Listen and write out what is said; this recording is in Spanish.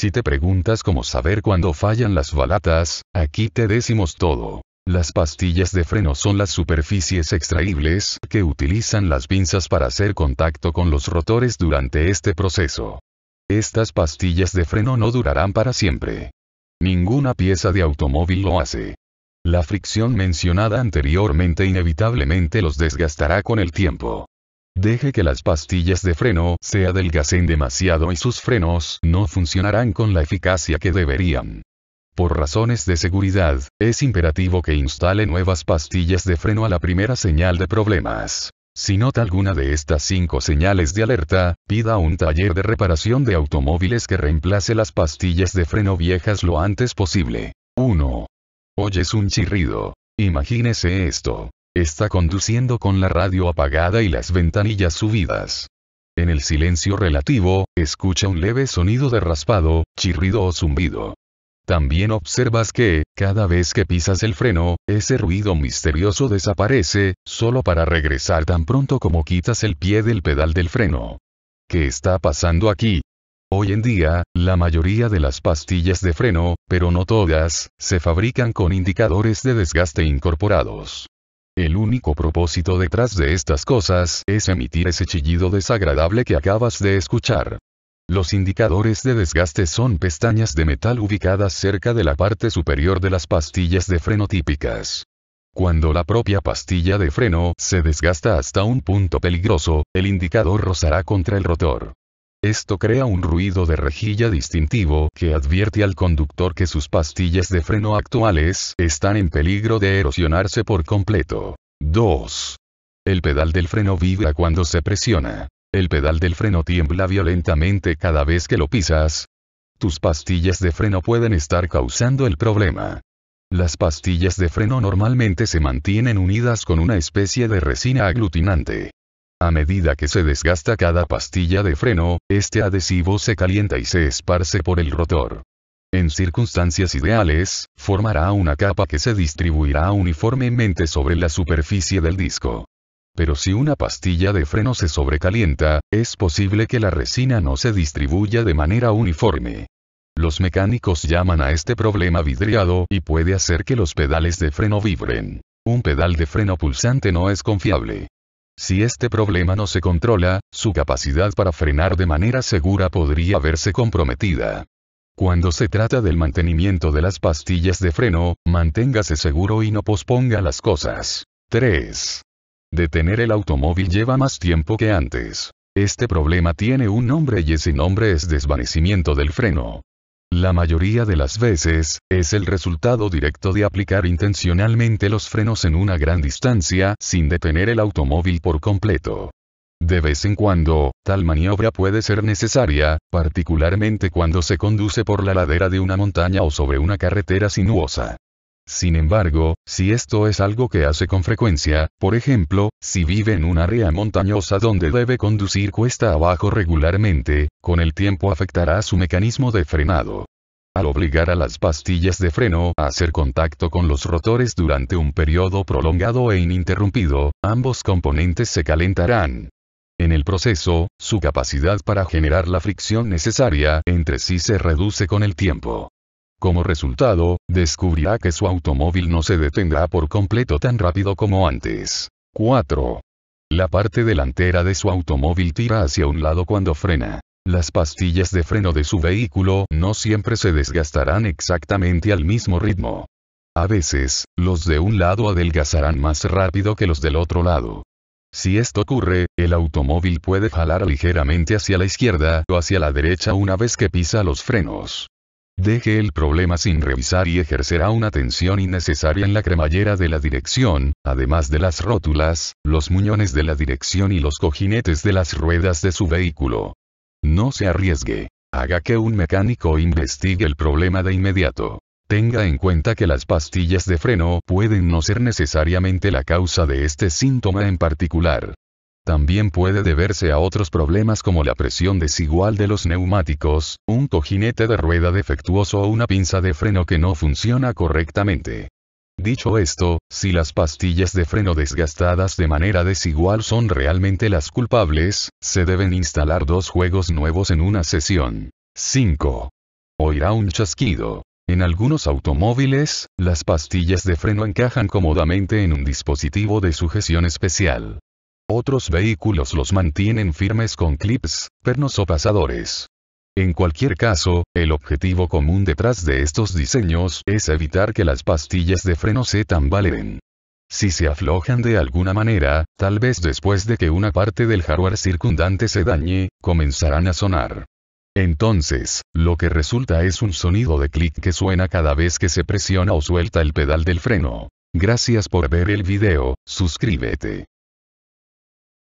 Si te preguntas cómo saber cuándo fallan las balatas, aquí te decimos todo. Las pastillas de freno son las superficies extraíbles que utilizan las pinzas para hacer contacto con los rotores durante este proceso. Estas pastillas de freno no durarán para siempre. Ninguna pieza de automóvil lo hace. La fricción mencionada anteriormente inevitablemente los desgastará con el tiempo. Deje que las pastillas de freno se adelgacen demasiado y sus frenos no funcionarán con la eficacia que deberían. Por razones de seguridad, es imperativo que instale nuevas pastillas de freno a la primera señal de problemas. Si nota alguna de estas 5 señales de alerta, pida a un taller de reparación de automóviles que reemplace las pastillas de freno viejas lo antes posible. 1. Oyes un chirrido. Imagínese esto. Está conduciendo con la radio apagada y las ventanillas subidas. En el silencio relativo, escucha un leve sonido de raspado, chirrido o zumbido. También observas que, cada vez que pisas el freno, ese ruido misterioso desaparece, solo para regresar tan pronto como quitas el pie del pedal del freno. ¿Qué está pasando aquí? Hoy en día, la mayoría de las pastillas de freno, pero no todas, se fabrican con indicadores de desgaste incorporados. El único propósito detrás de estas cosas es emitir ese chillido desagradable que acabas de escuchar. Los indicadores de desgaste son pestañas de metal ubicadas cerca de la parte superior de las pastillas de freno típicas. Cuando la propia pastilla de freno se desgasta hasta un punto peligroso, el indicador rozará contra el rotor. Esto crea un ruido de rejilla distintivo que advierte al conductor que sus pastillas de freno actuales están en peligro de erosionarse por completo. 2. El pedal del freno vibra cuando se presiona. El pedal del freno tiembla violentamente cada vez que lo pisas. Tus pastillas de freno pueden estar causando el problema. Las pastillas de freno normalmente se mantienen unidas con una especie de resina aglutinante. A medida que se desgasta cada pastilla de freno, este adhesivo se calienta y se esparce por el rotor. En circunstancias ideales, formará una capa que se distribuirá uniformemente sobre la superficie del disco. Pero si una pastilla de freno se sobrecalienta, es posible que la resina no se distribuya de manera uniforme. Los mecánicos llaman a este problema vidriado y puede hacer que los pedales de freno vibren. Un pedal de freno pulsante no es confiable. Si este problema no se controla, su capacidad para frenar de manera segura podría verse comprometida. Cuando se trata del mantenimiento de las pastillas de freno, manténgase seguro y no posponga las cosas. 3. Detener el automóvil lleva más tiempo que antes. Este problema tiene un nombre y ese nombre es desvanecimiento del freno. La mayoría de las veces, es el resultado directo de aplicar intencionalmente los frenos en una gran distancia, sin detener el automóvil por completo. De vez en cuando, tal maniobra puede ser necesaria, particularmente cuando se conduce por la ladera de una montaña o sobre una carretera sinuosa. Sin embargo, si esto es algo que hace con frecuencia, por ejemplo, si vive en un área montañosa donde debe conducir cuesta abajo regularmente, con el tiempo afectará su mecanismo de frenado. Al obligar a las pastillas de freno a hacer contacto con los rotores durante un periodo prolongado e ininterrumpido, ambos componentes se calentarán. En el proceso, su capacidad para generar la fricción necesaria entre sí se reduce con el tiempo. Como resultado, descubrirá que su automóvil no se detendrá por completo tan rápido como antes. 4. La parte delantera de su automóvil tira hacia un lado cuando frena. Las pastillas de freno de su vehículo no siempre se desgastarán exactamente al mismo ritmo. A veces, los de un lado adelgazarán más rápido que los del otro lado. Si esto ocurre, el automóvil puede jalar ligeramente hacia la izquierda o hacia la derecha una vez que pisa los frenos. Deje el problema sin revisar y ejercerá una tensión innecesaria en la cremallera de la dirección, además de las rótulas, los muñones de la dirección y los cojinetes de las ruedas de su vehículo. No se arriesgue. Haga que un mecánico investigue el problema de inmediato. Tenga en cuenta que las pastillas de freno pueden no ser necesariamente la causa de este síntoma en particular. También puede deberse a otros problemas como la presión desigual de los neumáticos, un cojinete de rueda defectuoso o una pinza de freno que no funciona correctamente. Dicho esto, si las pastillas de freno desgastadas de manera desigual son realmente las culpables, se deben instalar 2 juegos nuevos en una sesión. 5. oirá un chasquido. En algunos automóviles, las pastillas de freno encajan cómodamente en un dispositivo de sujeción especial. Otros vehículos los mantienen firmes con clips, pernos o pasadores. En cualquier caso, el objetivo común detrás de estos diseños es evitar que las pastillas de freno se tambaleen. Si se aflojan de alguna manera, tal vez después de que una parte del hardware circundante se dañe, comenzarán a sonar. Entonces, lo que resulta es un sonido de clic que suena cada vez que se presiona o suelta el pedal del freno. Gracias por ver el video, suscríbete.